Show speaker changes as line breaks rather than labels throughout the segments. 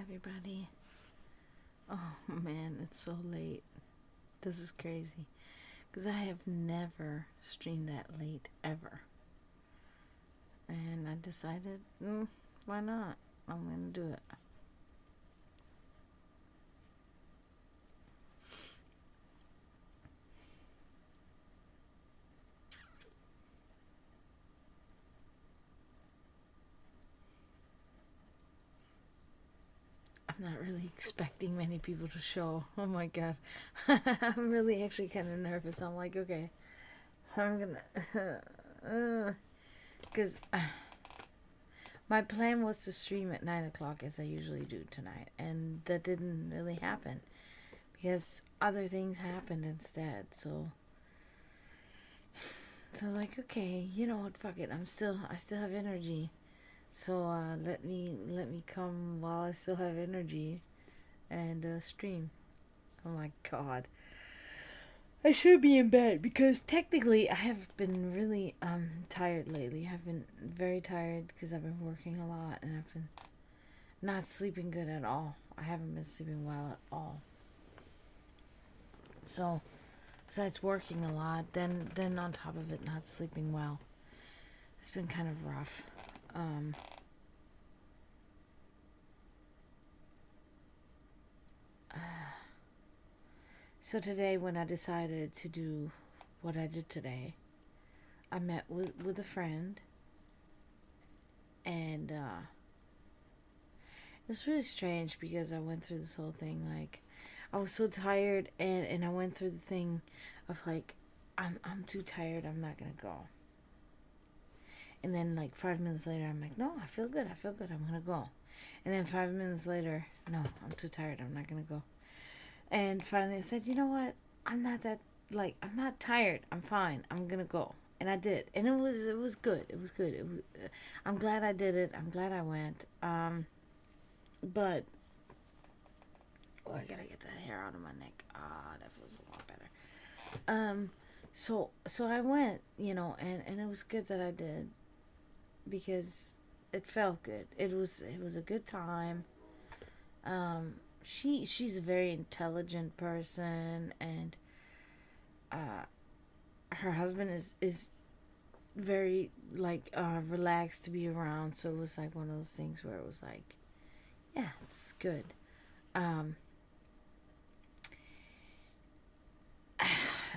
everybody. Oh man, it's so late. This is crazy. Because I have never streamed that late ever. And I decided, why not? I'm going to do it. I'm not really expecting many people to show. Oh my god. I'm really actually kind of nervous. I'm like, okay, I'm gonna. Because my plan was to stream at 9 o'clock as I usually do tonight. And that didn't really happen. Because other things happened instead. So I was like, okay, you know what, fuck it. I still have energy. So let me come while I still have energy and stream. Oh my god. I should be in bed because technically I have been really tired lately. I've been very tired because I've been working a lot and I've been not sleeping good at all. I haven't been sleeping well at all. So besides working a lot, then on top of it not sleeping well. It's been kind of rough. So today when I decided to do what I did today, I met with a friend, and it was really strange because I went through this whole thing, like, I was so tired, and I went through the thing of like, I'm too tired, I'm not gonna go. And then like 5 minutes later, I'm like, no, I feel good, I'm gonna go. And then 5 minutes later, no, I'm too tired, I'm not gonna go. And finally I said, you know what, I'm not tired, I'm fine, I'm gonna go. And I did, and it was good. I'm glad I did it. I'm glad I went. But I gotta get that hair out of my neck. That feels a lot better. So I went, and it was good that I did because it felt good. It was a good time. She's a very intelligent person, and her husband is very relaxed to be around. So it was like one of those things where it was like, yeah, it's good.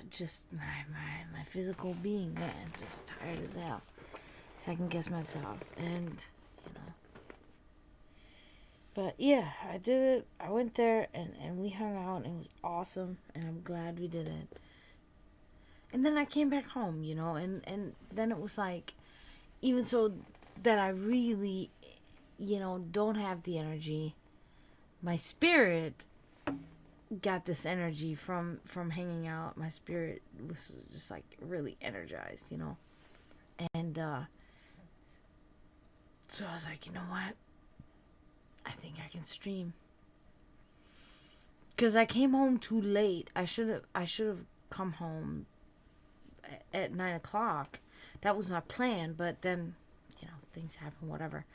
Just my physical being, man, just tired as hell. Second guess myself, and but yeah, I did it. I went there and we hung out, and it was awesome, and I'm glad we did it. And then I came back home, and then it was like, even so that I really, don't have the energy, my spirit got this energy from hanging out. My spirit was just like really energized, and so I was like, you know what, I think I can stream, because I came home too late. I should have come home at 9 o'clock. That was my plan, but then things happen, whatever.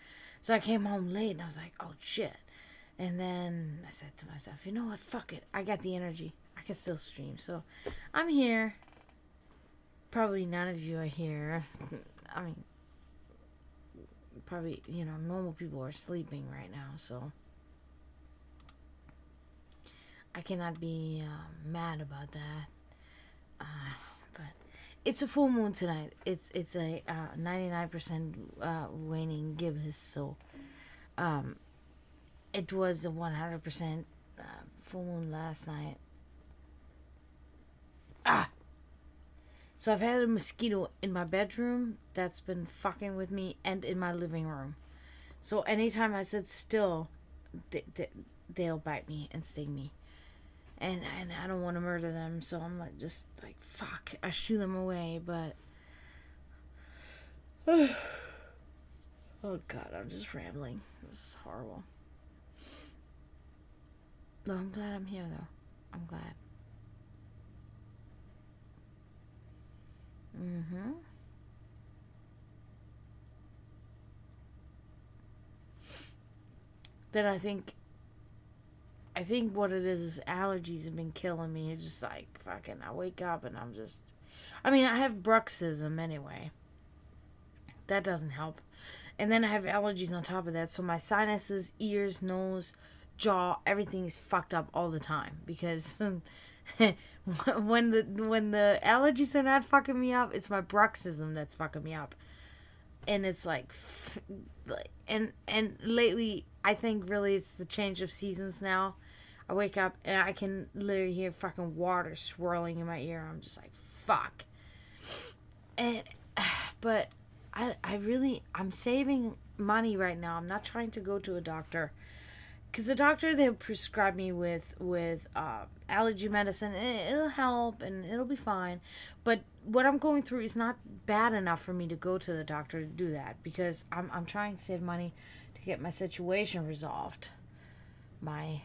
So I came home late, and I was like, oh shit. And then I said to myself, you know what, fuck it, I got the energy, I can still stream. So I'm here. Probably none of you are here. I mean, probably, normal people are sleeping right now, so I cannot be mad about that. But it's a full moon tonight. It's a 99% waning gibbous, so it was a 100% full moon last night. So I've had a mosquito in my bedroom that's been fucking with me, and in my living room. So anytime I sit still, they'll bite me and sting me. And I don't want to murder them, so I'm like, just like, fuck. I shoo them away, but oh god, I'm just rambling. This is horrible. No, I'm glad I'm here, though. I'm glad. Then I think I think what it is allergies have been killing me. It's just like, fucking, I wake up and I'm just... I mean, I have bruxism anyway. That doesn't help. And then I have allergies on top of that. So my sinuses, ears, nose, jaw, everything is fucked up all the time. Because when the allergies are not fucking me up, it's my bruxism that's fucking me up. And it's like... And lately, I think really it's the change of seasons now. I wake up and I can literally hear fucking water swirling in my ear. I'm just like, fuck. But I'm saving money right now. I'm not trying to go to a doctor. Because the doctor, they'll prescribe me with allergy medicine. It'll help and it'll be fine. But what I'm going through is not bad enough for me to go to the doctor to do that. Because I'm trying to save money to get my situation resolved. My,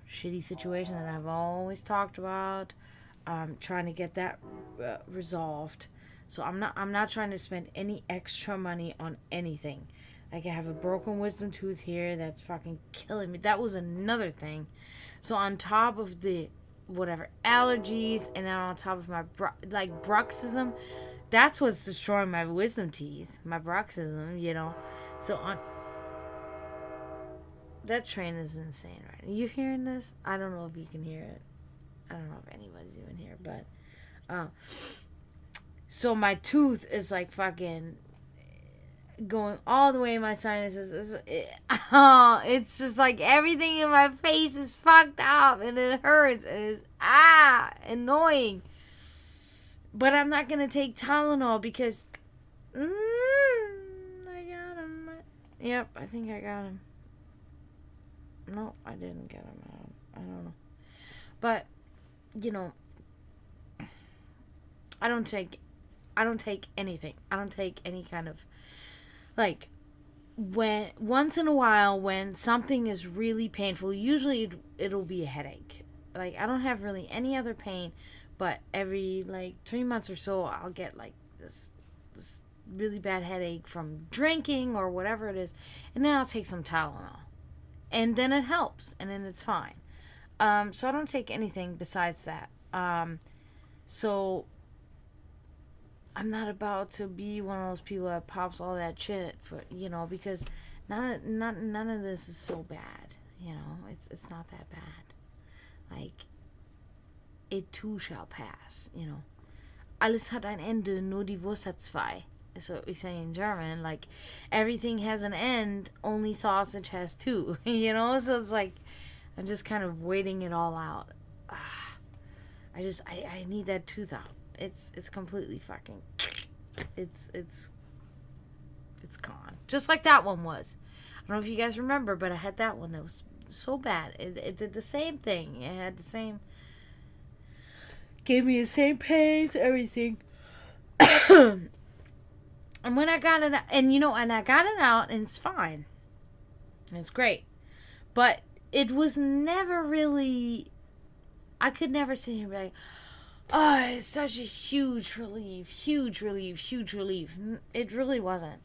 shitty situation that I've always talked about. Trying to get that resolved. So I'm not trying to spend any extra money on anything. Like, I have a broken wisdom tooth here that's fucking killing me. That was another thing. So on top of the whatever allergies, and then on top of my bruxism, that's what's destroying my wisdom teeth. My bruxism, So on that train is insane, right? Are you hearing this? I don't know if you can hear it. I don't know if anybody's even here, but so my tooth is like fucking going all the way in my sinuses. It's just like everything in my face is fucked up and it hurts and it's annoying. But I'm not gonna take Tylenol because I got him. Yep, I think I got him. No, I didn't get him. I don't know. But I don't take anything. I don't take any kind of when once in a while when something is really painful, usually it'll be a headache. Like, I don't have really any other pain, but every 3 months or so I'll get this really bad headache from drinking or whatever it is, and then I'll take some Tylenol. And then it helps, and then it's fine. So I don't take anything besides that. So I'm not about to be one of those people that pops all that shit for, because none of this is so bad. It's not that bad. It too shall pass. Alles hat ein Ende, nur die Wurst hat zwei. That's what we say in German. Everything has an end, only sausage has two. So it's I'm just kind of waiting it all out. I need that tooth out. It's completely fucking... It's gone. Just like that one was. I don't know if you guys remember, but I had that one that was so bad. It did the same thing. It had the same... Gave me the same pains, everything. And when I got it... And I got it out, and it's fine. It's great. But it was never really... I could never sit here and be like... Oh, it's such a huge relief. Huge relief. Huge relief. It really wasn't.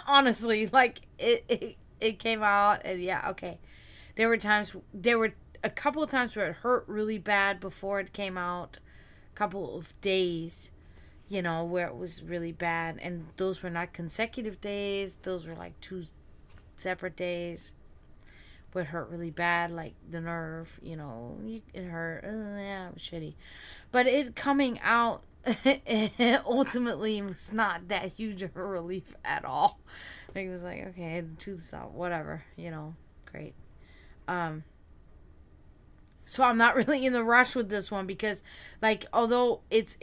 Honestly, it came out and yeah, okay. There were a couple of times where it hurt really bad before it came out. A couple of days, where it was really bad. And those were not consecutive days. Those were 2 separate days. Where it hurt really bad, the nerve, it hurt. Yeah, it was shitty. But it coming out ultimately was not that huge of a relief at all. It was okay, the tooth's out, whatever, great. So I'm not really in the rush with this one because, although it's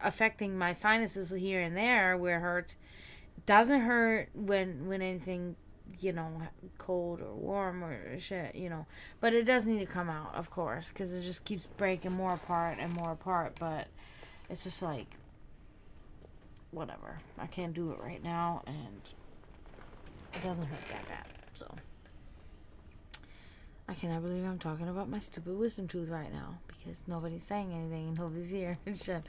affecting my sinuses here and there where it hurts, it doesn't hurt when anything, cold or warm or shit, but it does need to come out, of course, because it just keeps breaking more apart and more apart. But it's just whatever, I can't do it right now, and it doesn't hurt that bad. So I cannot believe I'm talking about my stupid wisdom tooth right now because nobody's saying anything and nobody's here and shit.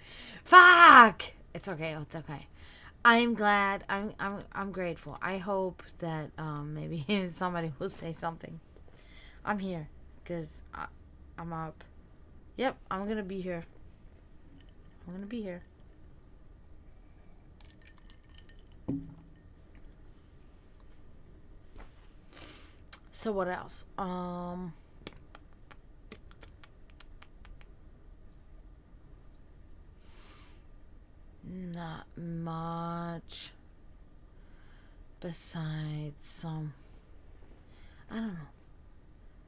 Fuck, it's okay. I'm glad. I'm grateful. I hope that maybe somebody will say something. I'm here. Because I'm up. Yep, I'm going to be here. I'm going to be here. So what else? Not much. Besides some, I don't know,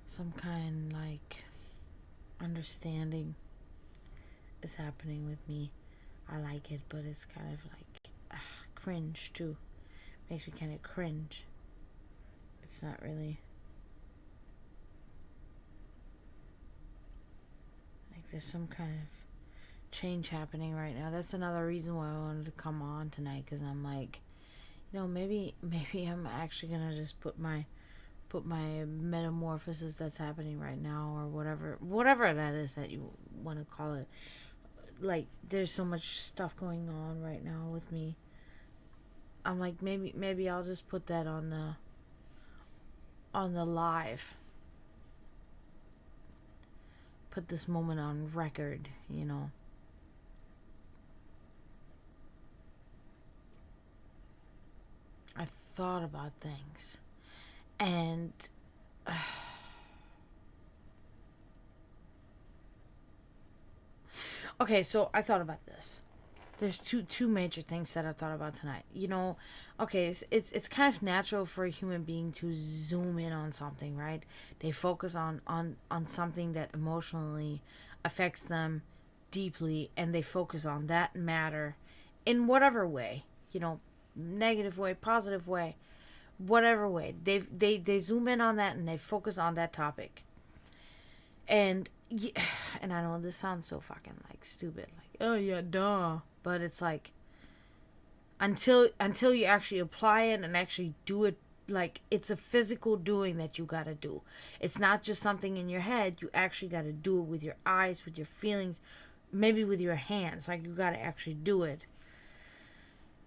some kind like understanding is happening with me. I like it, but it's kind of like cringe too. Makes me kind of cringe. It's not really like there's some kind of change happening right now. That's another reason why I wanted to come on tonight, because I'm like, maybe I'm actually gonna just put my metamorphosis that's happening right now, or whatever that is that you want to call it. Like, there's so much stuff going on right now with me. I'm like, maybe I'll just put that on the live. Put this moment on record, I thought about things. And okay, so I thought about this. There's two major things that I thought about tonight. Okay, it's kind of natural for a human being to zoom in on something, right? They focus on something that emotionally affects them deeply, and they focus on that matter in whatever way, negative way, positive way, whatever way. They zoom in on that and they focus on that topic. And I know this sounds so fucking like stupid, like, oh yeah, duh, but it's like, until you actually apply it and actually do it, like, it's a physical doing that you gotta do. It's not just something in your head. You actually gotta do it with your eyes, with your feelings, maybe with your hands. Like, you gotta actually do it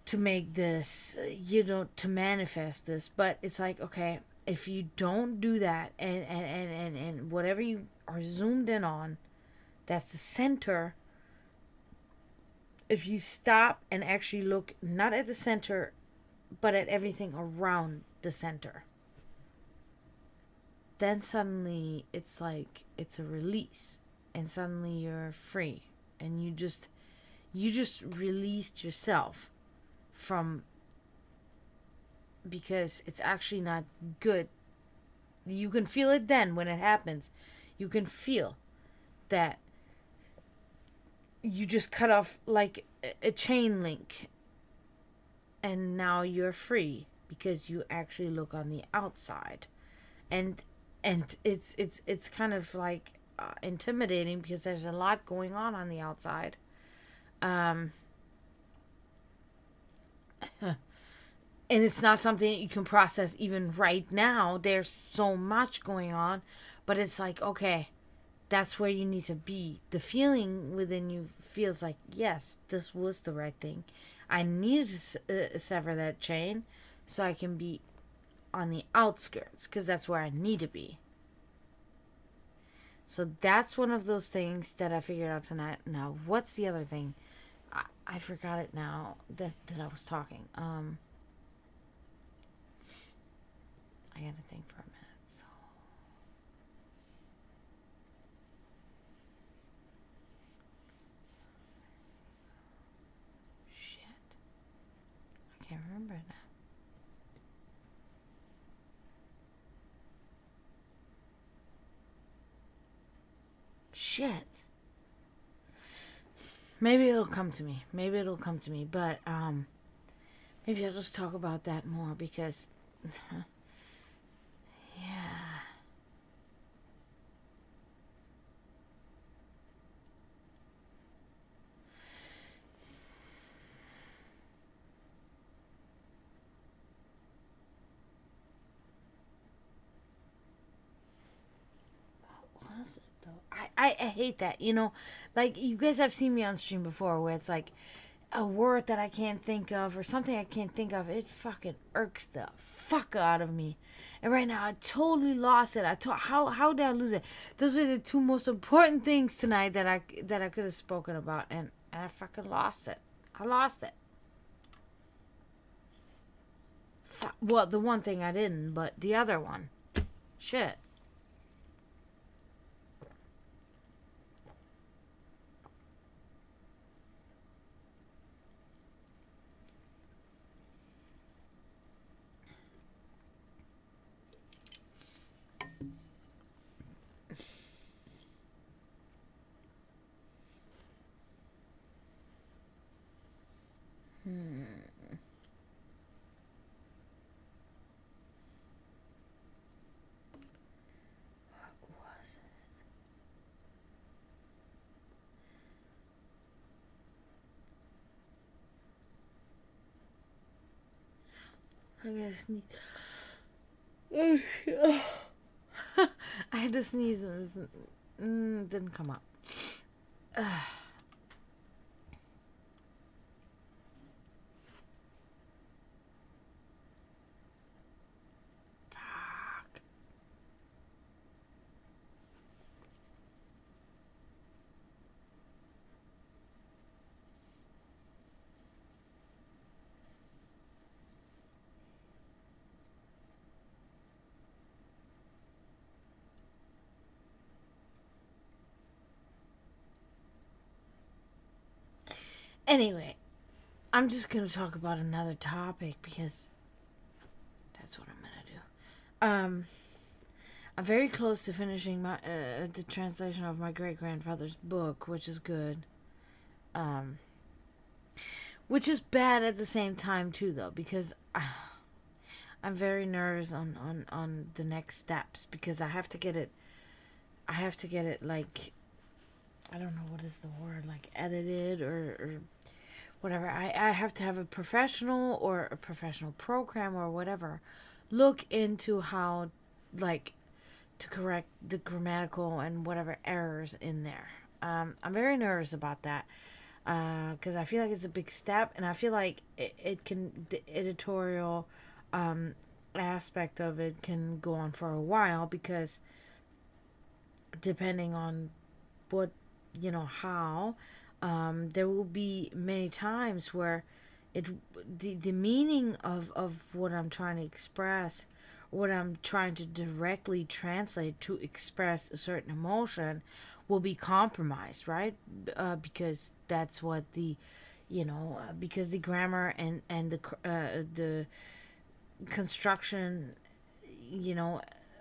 to make this, to manifest this. But it's like, okay, if you don't do that, and whatever you are zoomed in on, that's the center. If you stop and actually look not at the center, but at everything around the center, then suddenly it's like it's a release, and suddenly you're free, and you just released yourself from, because it's actually not good. You can feel it then when it happens. You can feel that you just cut off like a chain link, and now you're free because you actually look on the outside, and it's kind of like intimidating, because there's a lot going on the outside. And it's not something that you can process even right now. There's so much going on, but it's like, okay, that's where you need to be. The feeling within you feels like, yes, this was the right thing. I need to sever that chain so I can be on the outskirts, because that's where I need to be. So that's one of those things that I figured out tonight. Now, what's the other thing? I forgot it now that I was talking. I gotta think for a minute. So, shit, I can't remember it now. Shit. Maybe it'll come to me. But maybe I'll just talk about that more, because yeah. What is it though? I hate that. Like, you guys have seen me on stream before, where it's like, a word that I can't think of or something I can't think of, it fucking irks the fuck out of me. And right now I totally lost it. How did I lose it? Those were the two most important things tonight that I could have spoken about, and I fucking lost it. I lost it. Well, the one thing I didn't, but the other one, shit. I gotta sneeze. I had to sneeze and it didn't come up. Fuck. Anyway, I'm just gonna talk about another topic because that's what I'm gonna do. I'm very close to finishing my the translation of my great grandfather's book, which is good. Which is bad at the same time too, though, because I'm very nervous on the next steps because I have to get it. I have to get it like, I don't know what is the word, like edited or whatever. I have to have a professional or a professional program or whatever look into how, like, to correct the grammatical and whatever errors in there. I'm very nervous about that because I feel like it's a big step, and I feel like it can, the editorial aspect of it can go on for a while because depending on what, how, there will be many times where the meaning of what I'm trying to express, what I'm trying to directly translate to express a certain emotion, will be compromised, right? Because that's what because the grammar and the construction,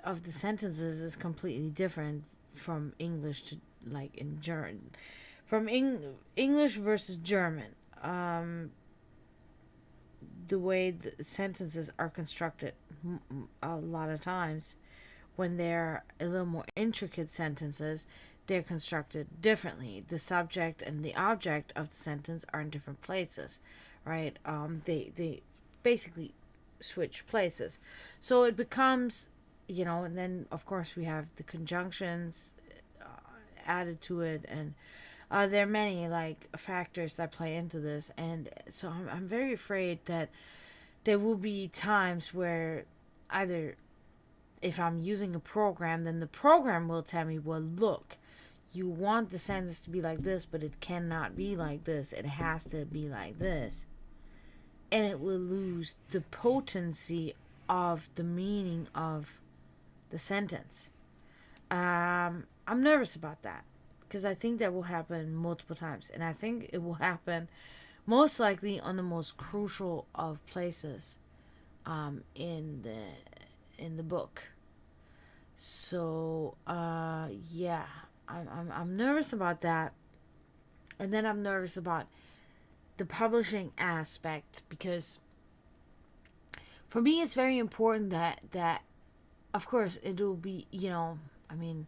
of the sentences is completely different from English to, like, in German, from English versus German. The way the sentences are constructed, a lot of times when they're a little more intricate sentences, they're constructed differently. The subject and the object of the sentence are in different places, right? They basically switch places, so it becomes, and then of course we have the conjunctions added to it, and there are many, like, factors that play into this, and so I'm very afraid that there will be times where either, if I'm using a program, then the program will tell me, well, look, you want the sentence to be like this, but it cannot be like this. It has to be like this. And it will lose the potency of the meaning of the sentence. I'm nervous about that because I think that will happen multiple times, and I think it will happen most likely on the most crucial of places in the book. So yeah, I'm nervous about that, and then I'm nervous about the publishing aspect because for me it's very important that of course it will be, I mean,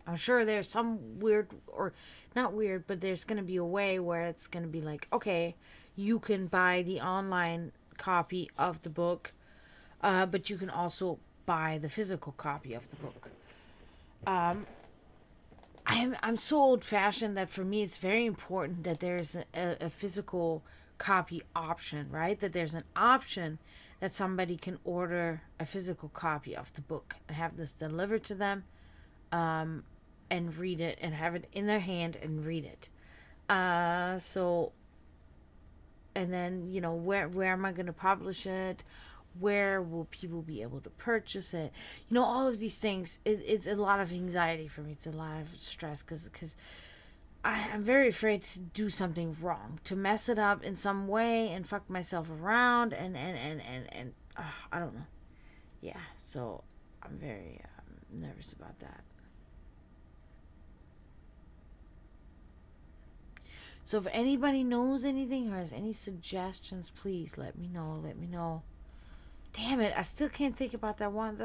I'm sure there's some weird, or not weird, but there's going to be a way where it's going to be like, okay, you can buy the online copy of the book, but you can also buy the physical copy of the book. I I'm so old fashioned that for me it's very important that there's a physical copy option, right? That there's an option that somebody can order a physical copy of the book and have this delivered to them, and read it and have it in their hand and read it. So, and then, where am I going to publish it? Where will people be able to purchase it? All of these things, it's a lot of anxiety for me. It's a lot of stress because I'm very afraid to do something wrong, to mess it up in some way and fuck myself around and I don't know. Yeah, so I'm very nervous about that. So if anybody knows anything or has any suggestions, please let me know. Let me know. Damn it, I still can't think about that one.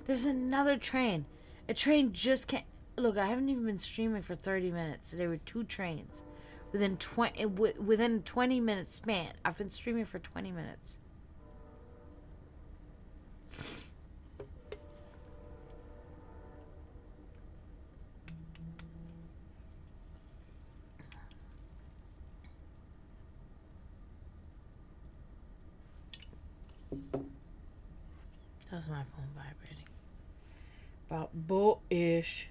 There's another train. A train just can't. Look, I haven't even been streaming for 30 minutes. There were 2 trains within 20 minutes span. I've been streaming for 20 minutes. That's my phone vibrating. About bullish.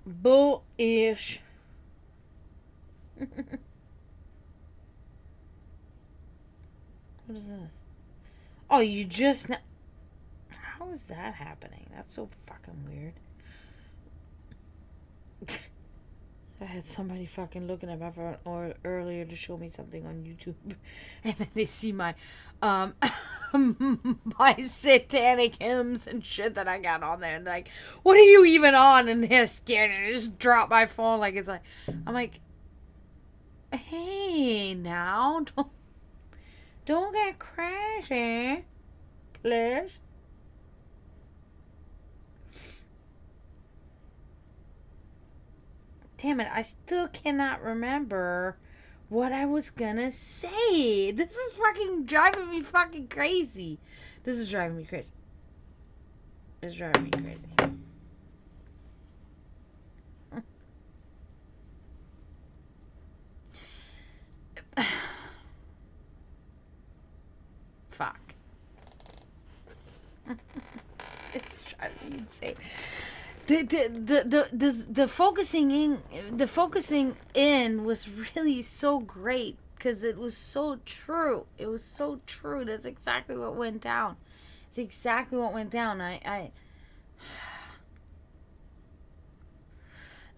Bullish. What is this? Oh, you just now. How is that happening? That's so fucking weird. I had somebody fucking looking at my phone earlier to show me something on YouTube, and then they see my my satanic hymns and shit that I got on there, and they're like, "What are you even on?" And they're scared, and I just drop my phone like it's like, I'm like, hey, now don't get crazy, please. Damn it, I still cannot remember what I was gonna say. This is fucking driving me fucking crazy. This is driving me crazy. It's driving me crazy. Fuck. It's driving me insane. The focusing in was really so great because it was so true. It was so true. That's exactly what went down. It's exactly what went down. I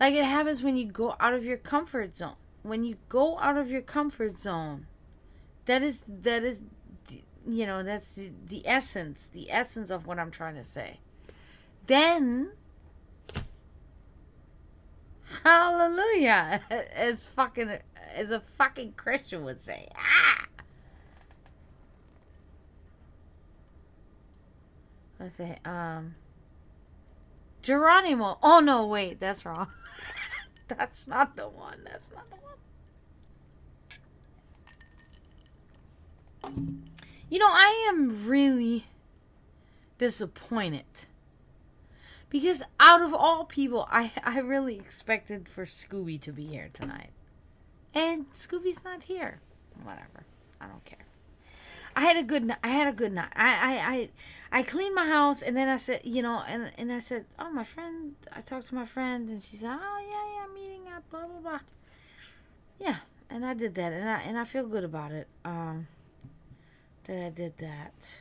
like, it happens when you go out of your comfort zone. When you go out of your comfort zone, that is that's the essence of what I'm trying to say. Then, hallelujah, as a fucking Christian would say. Let's say, Geronimo. Oh no, wait, that's wrong. That's not the one. That's not the one. I am really disappointed. Because out of all people, I really expected for Scooby to be here tonight. And Scooby's not here. Whatever. I don't care. I had a good night. I cleaned my house, and then I said, and I said, oh, my friend, I talked to my friend, and she said, oh, yeah, meeting up, blah, blah, blah. Yeah, and I did that, and I feel good about it, that I did that.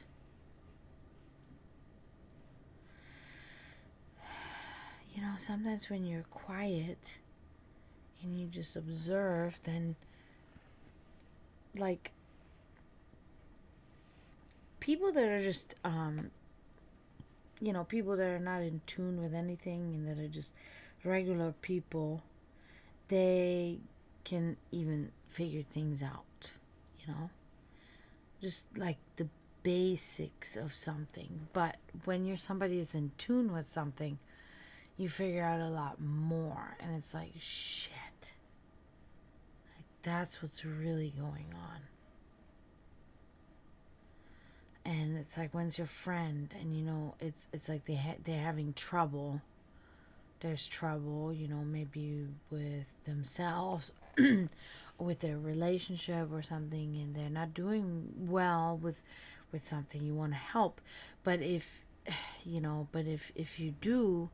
Sometimes when you're quiet and you just observe, then, like, people that are just, people that are not in tune with anything and that are just regular people, they can even figure things out, just like the basics of something. But when you're somebody that's in tune with something, you figure out a lot more, and it's like, shit, like, that's what's really going on. it's like when's your friend, and it's like they're having trouble. There's trouble, maybe with themselves, with their relationship or something, and they're not doing well with something. You want to help, but if you do,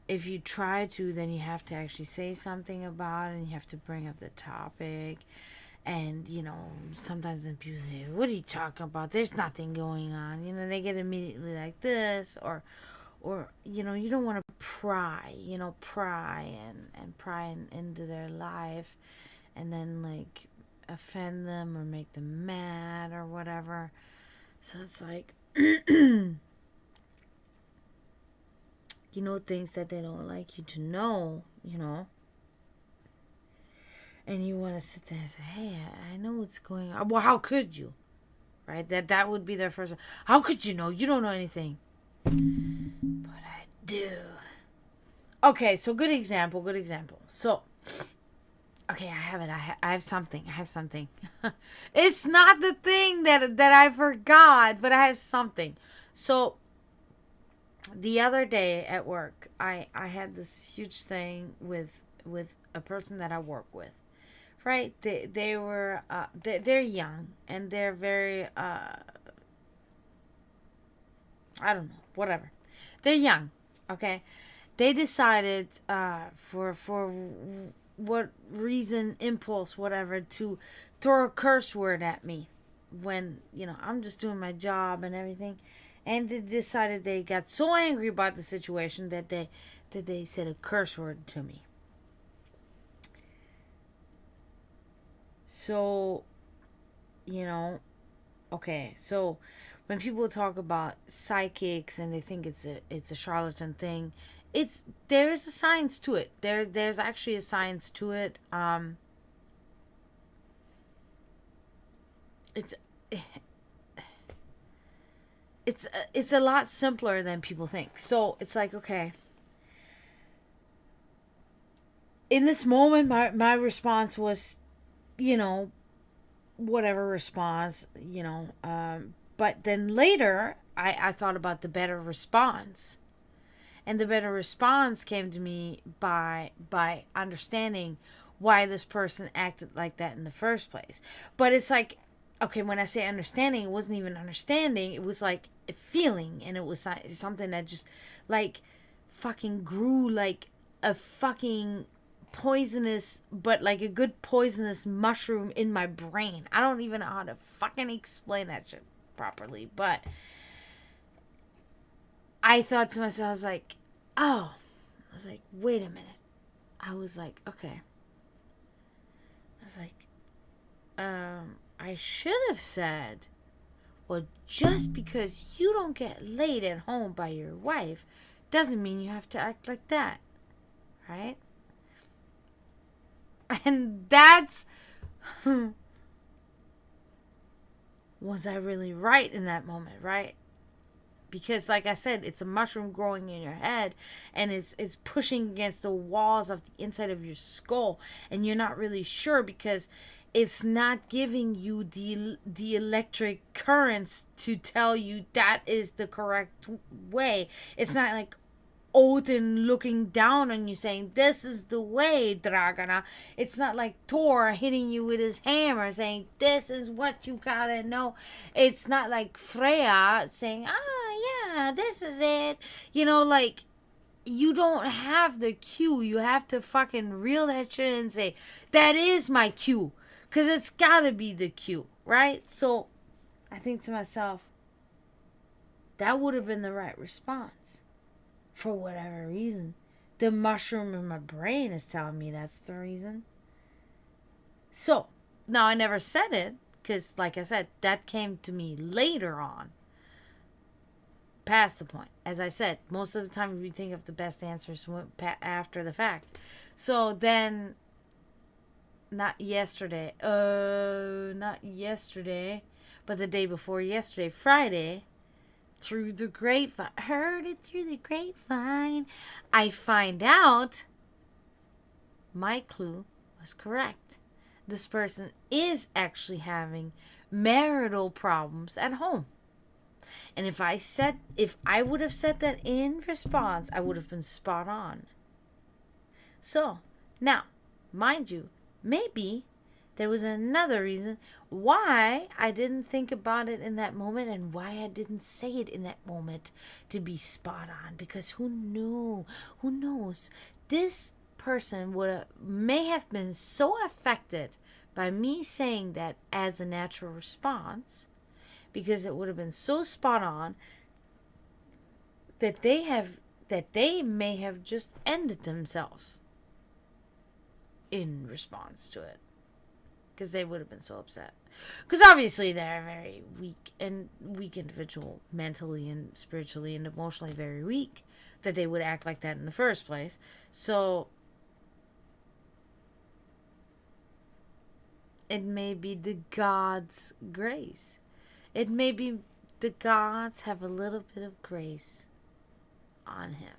if you try to, then you have to actually say something about it, and you have to bring up the topic. And sometimes then people say, what are you talking about, there's nothing going on, they get immediately like this, or you don't want to pry and pry into their life, and then like offend them or make them mad or whatever. So it's like things that they don't like you to know, and you want to sit there and say, hey, I know what's going on. Well, how could you? Right? That would be their first one. How could you know? You don't know anything. But I do. Okay, so good example. So, okay, I have it. I have something. It's not the thing that I forgot, but I have something. So, the other day at work, I had this huge thing with a person that I work with. Right? They were they're young, and they're very I don't know, whatever. They're young, okay? They decided for what reason, impulse, whatever, to throw a curse word at me when, I'm just doing my job and everything. And they decided, they got so angry about the situation that they said a curse word to me. So, okay, so when people talk about psychics and they think it's a charlatan thing, there is a science to it. There's actually a science to it. It's it's a lot simpler than people think. So it's like, okay, in this moment, my response was, whatever response, but then later I thought about the better response. And the better response came to me by understanding why this person acted like that in the first place. But it's like, okay, when I say understanding, it wasn't even understanding. It was like a feeling, and it was something that just like fucking grew like a fucking poisonous, but like a good poisonous mushroom in my brain. I don't even know how to fucking explain that shit properly, but I thought to myself, I was like, wait a minute. I was like, okay. I was like, I should have said, well, just because you don't get laid at home by your wife doesn't mean you have to act like that. Right? And that's... was I really right in that moment, right? Because, like I said, it's a mushroom growing in your head, and it's pushing against the walls of the inside of your skull, and you're not really sure because it's not giving you the electric currents to tell you that is the correct way. It's not like Odin looking down on you saying, this is the way, Dragana. It's not like Thor hitting you with his hammer saying, this is what you gotta know. It's not like Freya saying, yeah, this is it. Like, you don't have the cue. You have to fucking reel that shit and say, that is my cue. Because it's gotta be the cue, right? So, I think to myself, that would have been the right response. For whatever reason. The mushroom in my brain is telling me that's the reason. So, now I never said it, because, like I said, that came to me later on. Past the point. As I said, most of the time we think of the best answers after the fact. So then, not yesterday, but the day before yesterday, Friday, through the grapevine, heard it through the grapevine, I find out my clue was correct. This person is actually having marital problems at home. And if I would have said that in response, I would have been spot on. So, now, mind you, maybe there was another reason why I didn't think about it in that moment and why I didn't say it in that moment to be spot on. Because who knew? Who knows? This person may have been so affected by me saying that as a natural response, because it would have been so spot on, that they may have just ended themselves in response to it, because they would have been so upset. Because obviously they're a very weak individual, mentally and spiritually and emotionally very weak, that they would act like that in the first place. So it may be the God's grace. It may be the gods have a little bit of grace on him.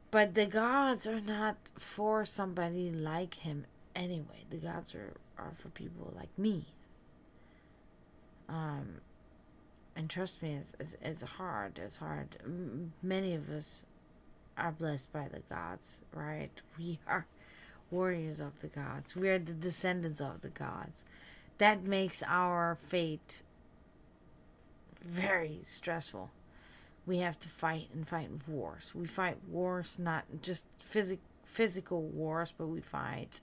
But the gods are not for somebody like him anyway. The gods are for people like me. And trust me, it's hard. It's hard. Many of us are blessed by the gods, right? We are warriors of the gods. We are the descendants of the gods. That makes our fate very stressful. We have to fight wars. We fight wars, not just physical wars, but we fight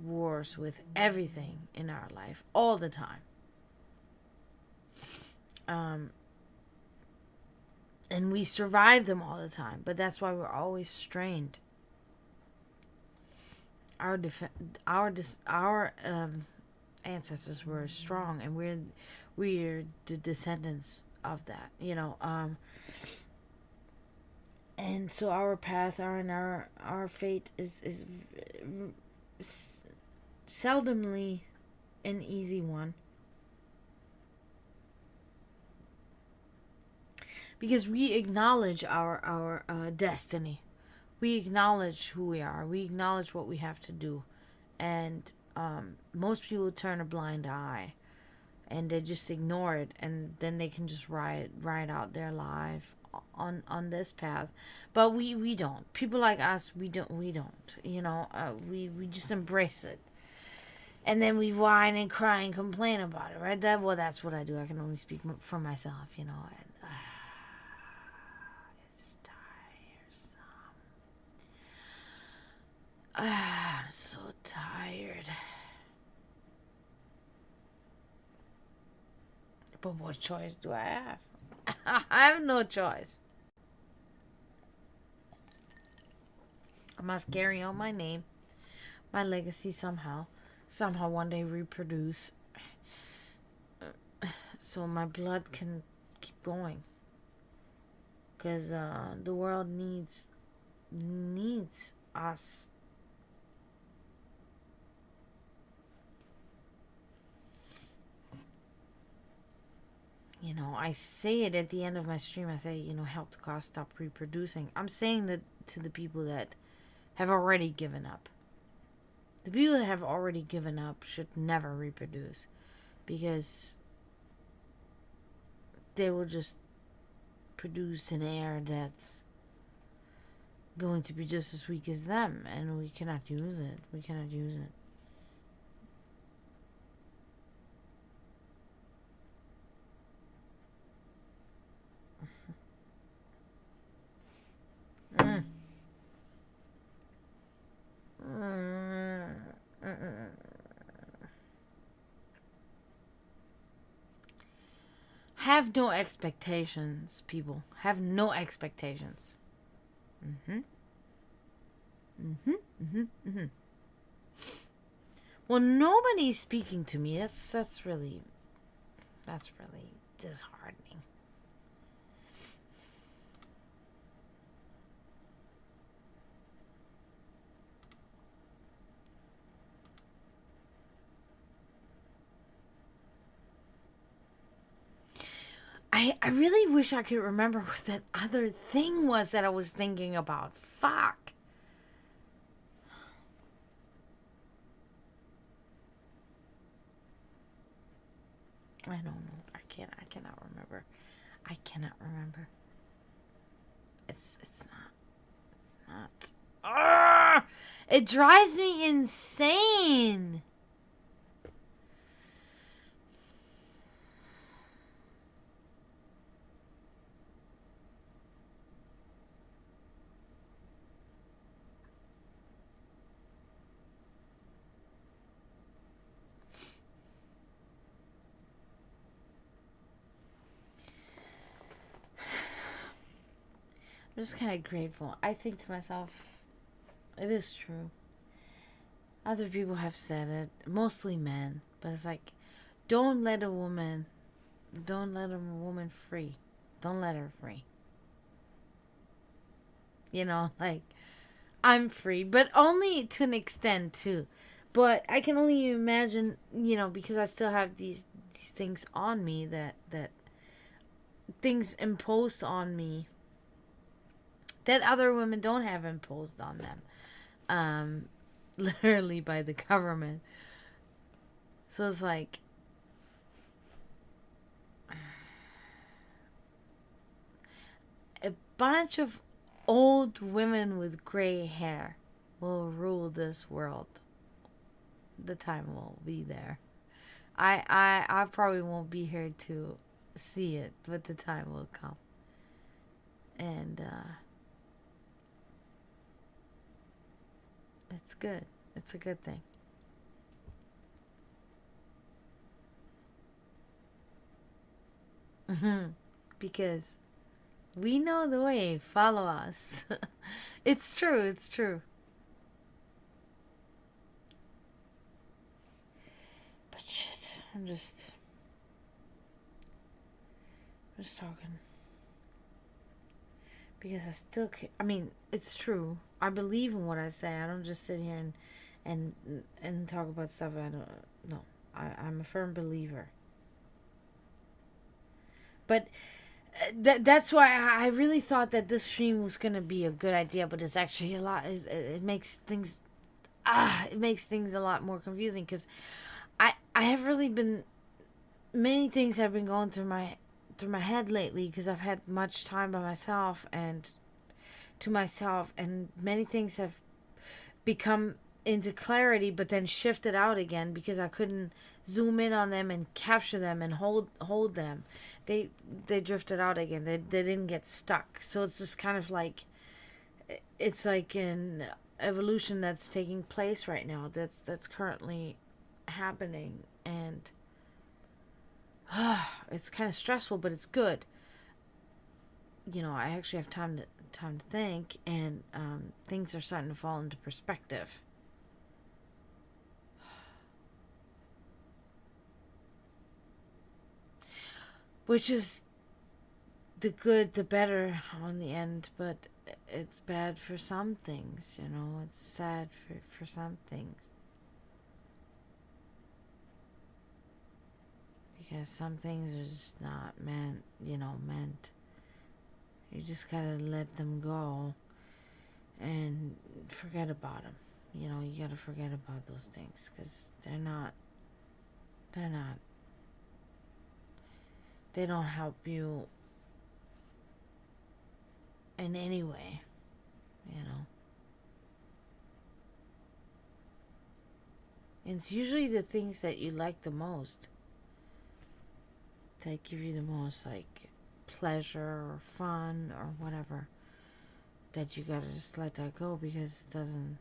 wars with everything in our life all the time. And we survive them all the time, but that's why we're always strained. Our ancestors were strong, and we're the descendants of that, and so our path, our fate is seldomly an easy one, because we acknowledge our destiny. We acknowledge who we are. We acknowledge what we have to do. And most people turn a blind eye. And they just ignore it. And then they can just ride out their life on this path. But we don't. People like us, we don't. We just embrace it. And then we whine and cry and complain about it, right? That's what I do. I can only speak for myself, And, it's tiresome. I'm so tired. But what choice do I have? I have no choice. I must carry on my name, my legacy somehow one day reproduce, so my blood can keep going. Because the world needs us. I say it at the end of my stream. I say, help the cause stop reproducing. I'm saying that to the people that have already given up. The people that have already given up should never reproduce, because they will just produce an heir that's going to be just as weak as them, and we cannot use it. Have no expectations, people. Have no expectations. Well, nobody's speaking to me. That's really disheartening. I really wish I could remember what that other thing was that I was thinking about. Fuck. I don't know. I cannot remember. I cannot remember. It's not. It's not. Ah! It drives me insane. I'm just kind of grateful. I think to myself, it is true. Other people have said it, mostly men, but it's like, don't let a woman free. Don't let her free. You know, like, I'm free, but only to an extent too. But I can only imagine, you know, because I still have these things on me that things imposed on me that other women don't have imposed on them. Literally by the government. So it's like, a bunch of old women with gray hair will rule this world. The time will be there. I probably won't be here to see it, but the time will come. And it's good. It's a good thing. Because we know the way. Follow us. It's true. It's true. But shit, I'm just talking because I still can't, I mean, it's true. I believe in what I say. I don't just sit here and talk about stuff I don't know. I'm a firm believer. But that's why I really thought that this stream was gonna be a good idea, but it's actually a lot. It makes things a lot more confusing because I have really been, many things have been going through my head lately because I've had much time by myself and to myself, and many things have become into clarity but then shifted out again because I couldn't zoom in on them and capture them and hold them. They drifted out again. They didn't get stuck. So it's just kind of like, it's like an evolution that's taking place right now, that's currently happening, and it's kind of stressful, but it's good. You know, I actually have time to think, and things are starting to fall into perspective. Which is the good, the better on the end, but it's bad for some things, you know. It's sad for some things. Because some things are just not meant. You just gotta let them go and forget about them. You know, you gotta forget about those things because they don't help you in any way, you know. And it's usually the things that you like the most that give you the most, like, pleasure or fun or whatever, that you gotta just let that go because it doesn't,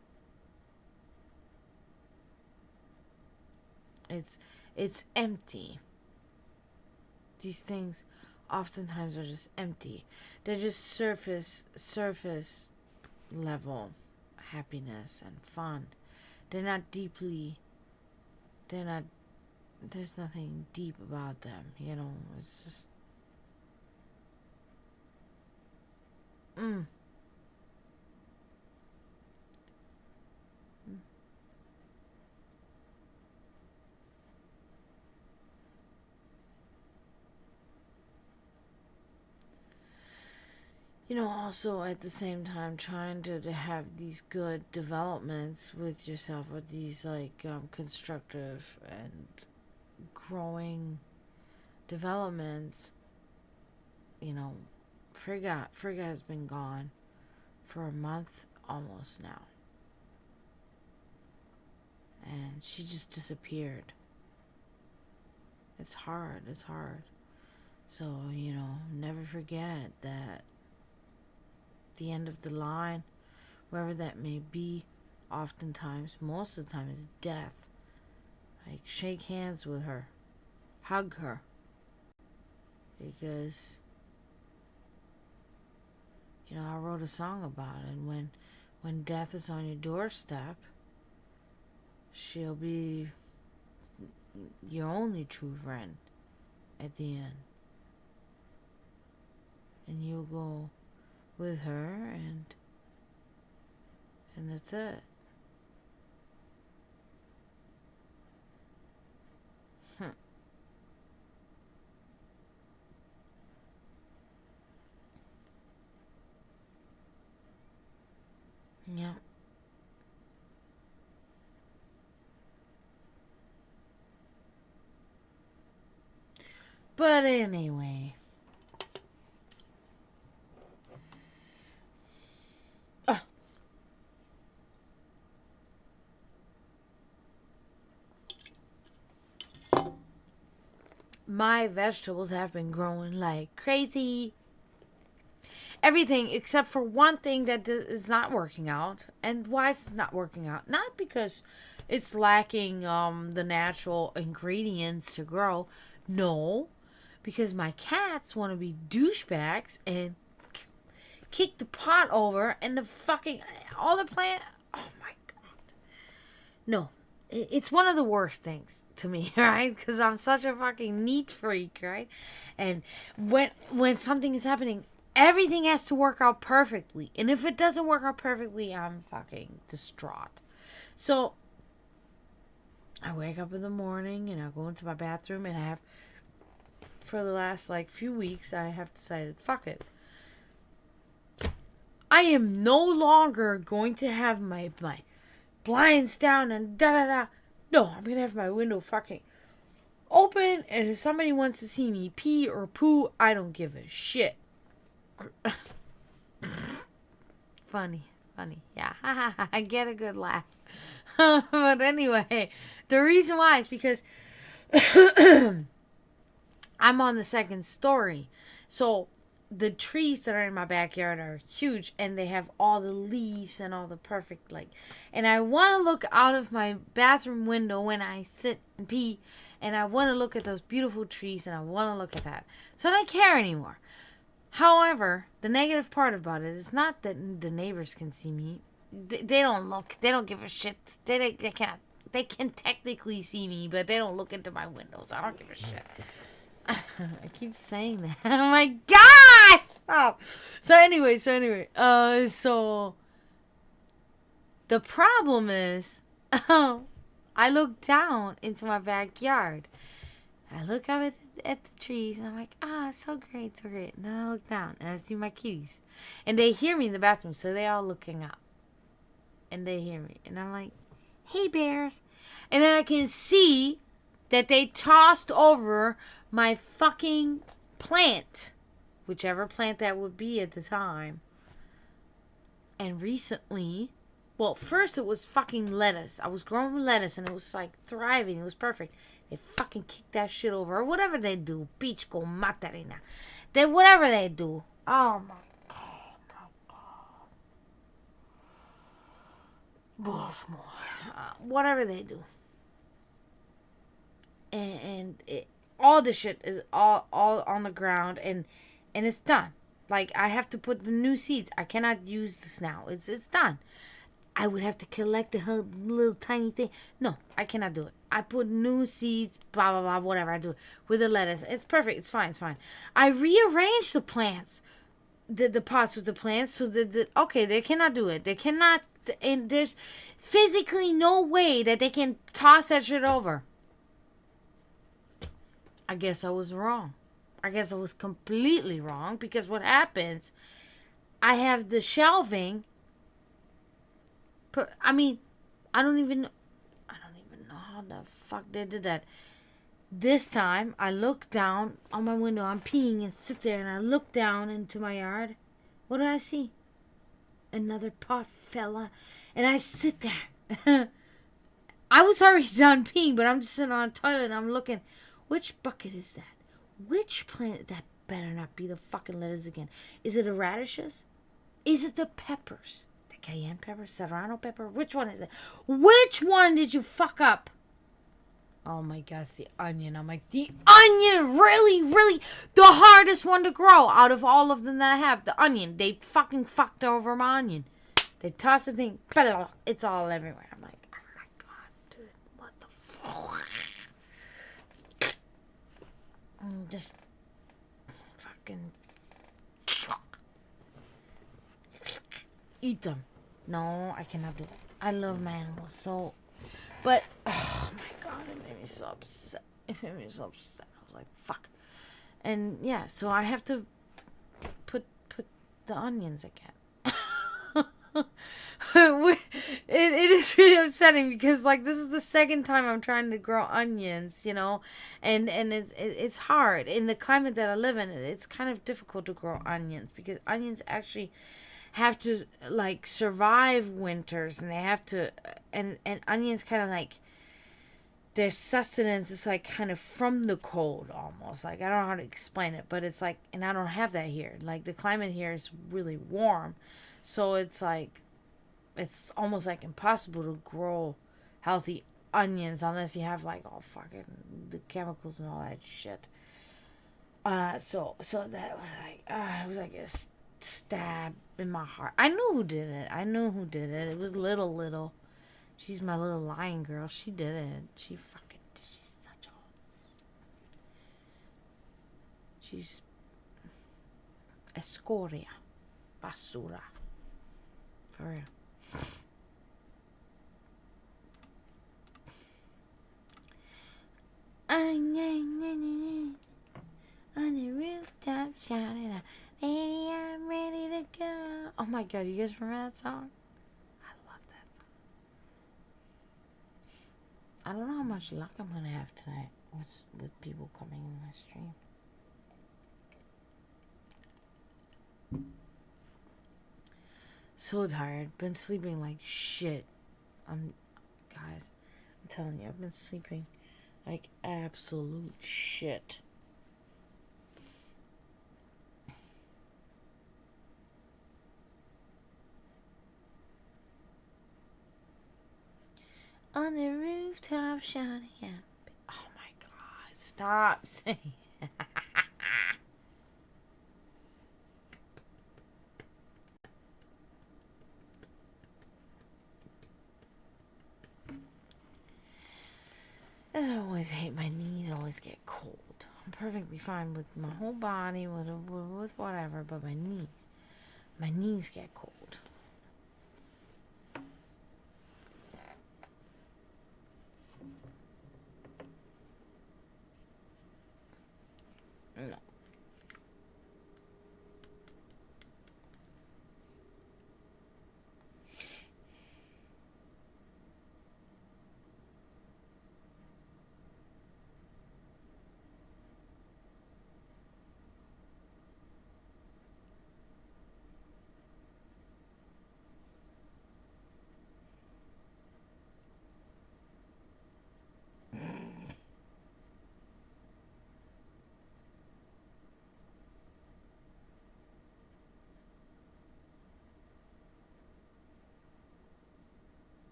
it's empty. These things oftentimes are just empty. They're just surface level happiness and fun. They're not deeply, there's nothing deep about them, you know. It's just you know, also at the same time trying to have these good developments with yourself, with these like constructive and growing developments, you know, Frigga has been gone for a month almost now. And she just disappeared. It's hard. So, never forget that the end of the line, wherever that may be, oftentimes, most of the time, is death. Like, shake hands with her. Hug her. Because, I wrote a song about it. And when death is on your doorstep, she'll be your only true friend at the end. And you'll go with her, and that's it. Yeah. But anyway. My vegetables have been growing like crazy. Everything except for one thing that is not working out. And why is it not working out? Not because it's lacking the natural ingredients to grow. No. Because my cats want to be douchebags and kick the pot over and all the plant. Oh my God. No. It's one of the worst things to me, right? Because I'm such a fucking neat freak, right? And when something is happening, everything has to work out perfectly. And if it doesn't work out perfectly, I'm fucking distraught. So, I wake up in the morning and I go into my bathroom and for the last few weeks, I have decided, fuck it. I am no longer going to have my blinds down and da-da-da. No, I'm going to have my window fucking open, and if somebody wants to see me pee or poo, I don't give a shit. Funny. Yeah, I get a good laugh. But anyway, the reason why is because I'm on the second story. So the trees that are in my backyard are huge, and they have all the leaves and all the perfect, and I want to look out of my bathroom window when I sit and pee, and I want to look at those beautiful trees, and I want to look at that. So I don't care anymore. However, the negative part about it is not that the neighbors can see me. They don't look. They don't give a shit. They can't. They can technically see me, but they don't look into my windows. I don't give a shit. I keep saying that. Oh my God! Stop. So anyway. So the problem is, I look down into my backyard. I look up at the trees and I'm like, it's so great. And then I look down and I see my kitties, and they hear me in the bathroom, so they all looking up, and they hear me, and I'm like, hey bears, and then I can see that they tossed over my fucking plant, whichever plant that would be at the time. And recently, well, first it was fucking lettuce. I was growing lettuce and it was thriving. It was perfect. They fucking kicked that shit over, or whatever they do. Pichco, materina. Whatever they do. Oh my God. Whatever they do. And all the shit is all on the ground, and it's done. I have to put the new seeds. I cannot use this now. It's done. I would have to collect the whole little tiny thing. No, I cannot do it. I put new seeds, blah, blah, blah, whatever I do with the lettuce. It's perfect. It's fine. I rearrange the plants, the pots with the plants, so that okay, they cannot do it. They cannot, and there's physically no way that they can toss that shit over. I guess I was wrong. I guess I was completely wrong, because what happens, I have the shelving. I don't even know how the fuck they did that. This time, I look down on my window. I'm peeing and sit there, and I look down into my yard. What do I see? Another pot fella, and I sit there. I was already done peeing, but I'm just sitting on a toilet and I'm looking. Which bucket is that? Which plant? That better not be the fucking lettuce again. Is it the radishes? Is it the peppers? The cayenne pepper? Serrano pepper? Which one is it? Which one did you fuck up? Oh my gosh, the onion. I'm like, the onion! Really, really? The hardest one to grow out of all of them that I have. The onion. They fucking fucked over my onion. They tossed the thing. It's all everywhere. I'm like, oh my god, dude. What the fuck? Just fucking eat them. No, I cannot do it. I love my animals so, but oh my god, it made me so upset. It made me so upset. I was like, fuck. And yeah, so I have to put the onions again. It is really upsetting because like this is the second time I'm trying to grow onions, you know, and it's hard in the climate that I live in. It's kind of difficult to grow onions because onions actually have to like survive winters, and they have to and onions kind of like their sustenance is like kind of from the cold almost. Like I don't know how to explain it, but it's like, and I don't have that here. Like the climate here is really warm, so it's like it's almost like impossible to grow healthy onions unless you have like all fucking the chemicals and all that shit. So that was like a stab in my heart. I knew who did it. It was little. She's my little lion girl. She did it. She's such a. She's escoria, basura, for real. On the rooftop, shouting out, baby, I'm ready to go. Oh my god, you guys remember that song? I love that song. I don't know how much luck I'm gonna have tonight with people coming in my stream. So tired. Been sleeping like shit. Guys, I'm telling you, I've been sleeping like absolute shit. On the rooftop shouting out. Oh my god, stop saying I always hate my knees always get cold. I'm perfectly fine with my whole body, with whatever, but my knees get cold. No.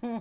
Hmm.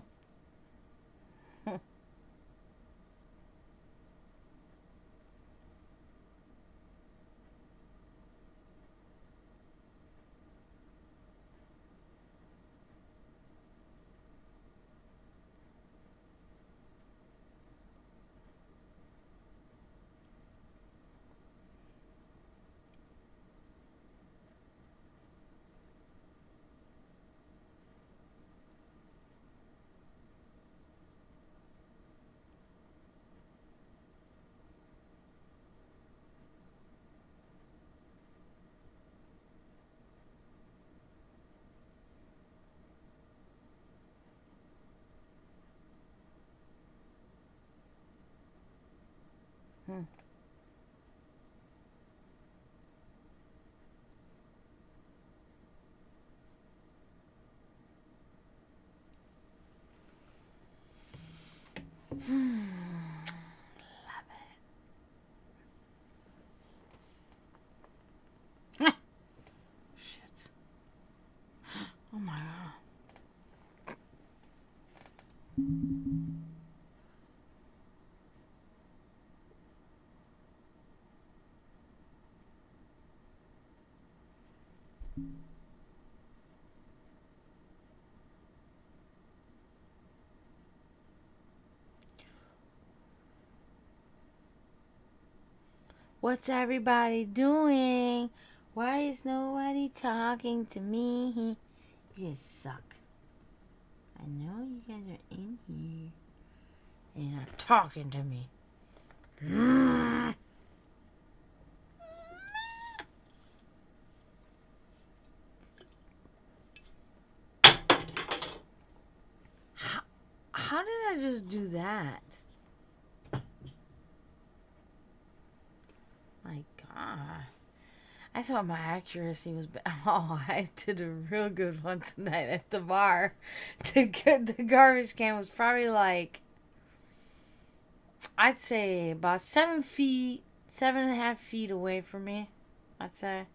Hmm. Shit. Oh my god. What's everybody doing? Why is nobody talking to me? You guys suck. I know you guys are in here. And you're not talking to me. How did I just do that? My god. I thought my accuracy was bad. Oh, I did a real good one tonight at the bar. The garbage can was probably like, I'd say about 7 feet, 7.5 feet away from me, I'd say.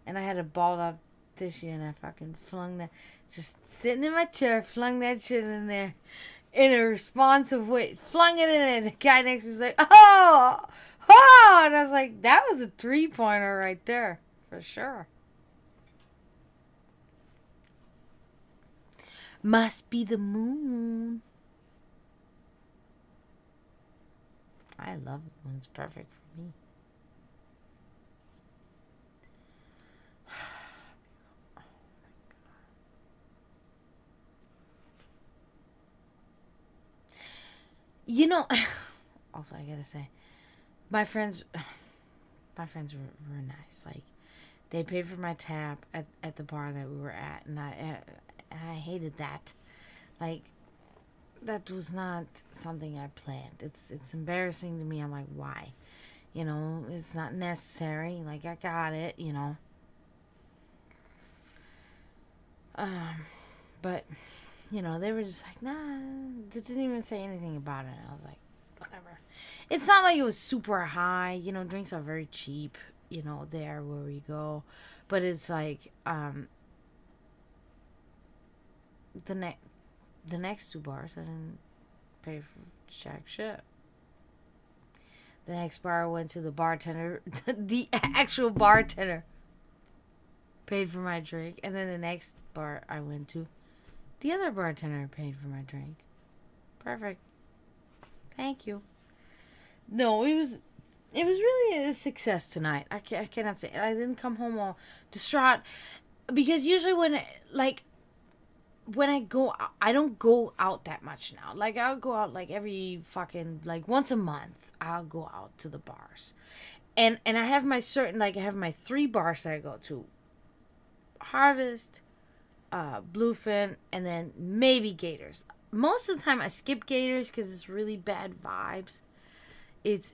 And I had a balled up tissue and I fucking flung that, just sitting in my chair, flung that shit in there in a responsive way. Flung it in and the guy next to me was like, oh! Oh! And I was like, that was a 3-pointer right there. For sure. Must be the moon. I love it when it's perfect for me. You know, also I gotta say, my friends were nice. Like, they paid for my tab at the bar that we were at, and I hated that. Like, that was not something I planned. It's embarrassing to me. I'm like, why? You know, it's not necessary. Like, I got it. You know. But you know, they were just like, nah. They didn't even say anything about it. I was like, whatever. It's not like it was super high. You know, drinks are very cheap. You know, there where we go, but it's like the next two bars I didn't pay for jack shit. The next bar I went to, the bartender, the actual bartender, paid for my drink, and then the next bar I went to, the other bartender paid for my drink. Perfect. Thank you. No, it was really a success tonight. I cannot say I didn't come home all distraught, because usually when I go out, I don't go out that much now. Like, I'll go out like every fucking, like, once a month. I'll go out to the bars, and I have my certain, like, I have my 3 bars that I go to: Harvest, Bluefin, and then maybe Gators. Most of the time I skip Gators because it's really bad vibes. It's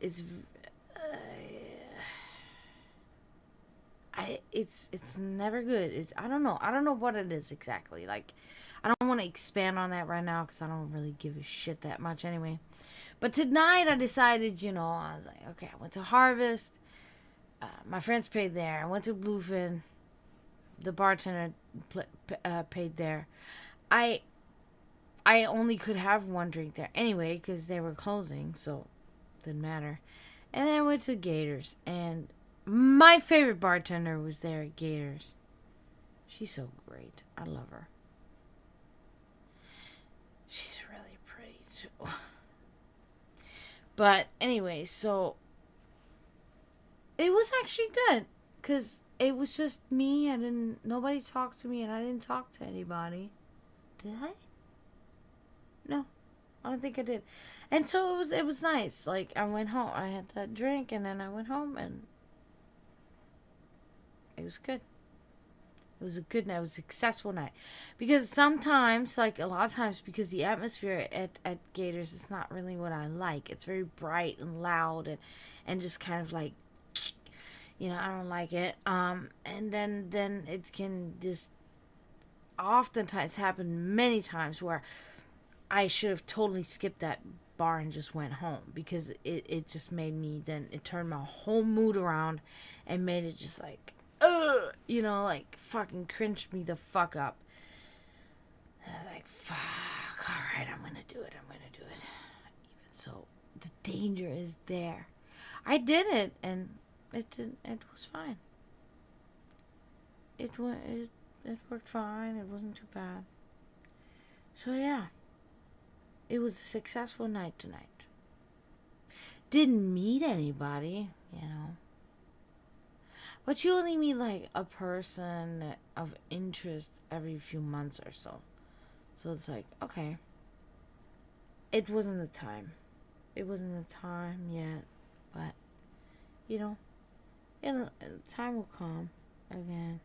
never good. I don't know what it is exactly. Like, I don't want to expand on that right now because I don't really give a shit that much anyway. But tonight I decided, you know, I was like, okay, I went to Harvest. My friends paid there. I went to Bluefin. The bartender paid there. I I only could have one drink there anyway because they were closing, so it didn't matter. And then I went to Gators, and my favorite bartender was there at Gators. She's so great. I love her. She's really pretty too. But anyway, so it was actually good because it was just me. Nobody talked to me, and I didn't talk to anybody. Did I? No, I don't think I did. And so it was nice. Like, I went home. I had that drink, and then I went home, and it was good. It was a good night. It was a successful night. Because sometimes, like a lot of times, because the atmosphere at Gators is not really what I like. It's very bright and loud and just kind of like, I don't like it. And then it can just oftentimes happen many times where I should have totally skipped that bar and just went home because it just made me, then it turned my whole mood around and made it just like, like fucking cringed me the fuck up. And I was like, fuck, alright, I'm gonna do it. Even so, the danger is there. I did it, and it was fine. It worked fine. It wasn't too bad. So yeah, it was a successful night tonight. Didn't meet anybody, But you only meet like a person of interest every few months or so. So it's like, okay. It wasn't the time. It wasn't the time yet. But, time will come again.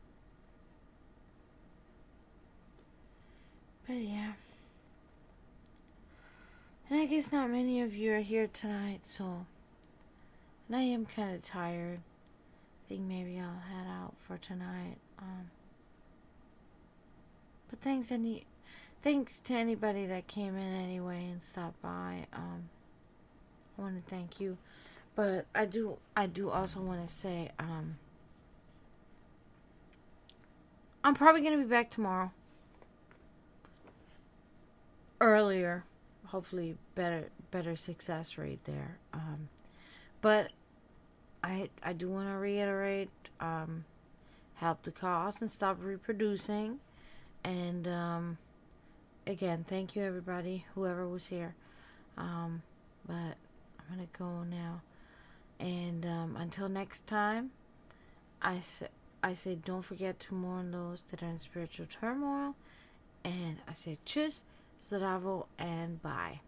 But yeah. And I guess not many of you are here tonight, so. And I am kind of tired. I think maybe I'll head out for tonight. But thanks to anybody that came in anyway and stopped by. I want to thank you. But I do also want to say, I'm probably going to be back tomorrow. Earlier. Hopefully better success rate there. But I do want to reiterate, help the cause and stop reproducing. And again, thank you everybody, whoever was here. But I'm gonna go now. And until next time, I say don't forget to mourn those that are in spiritual turmoil. And I say tschüss, zdravo, and bye.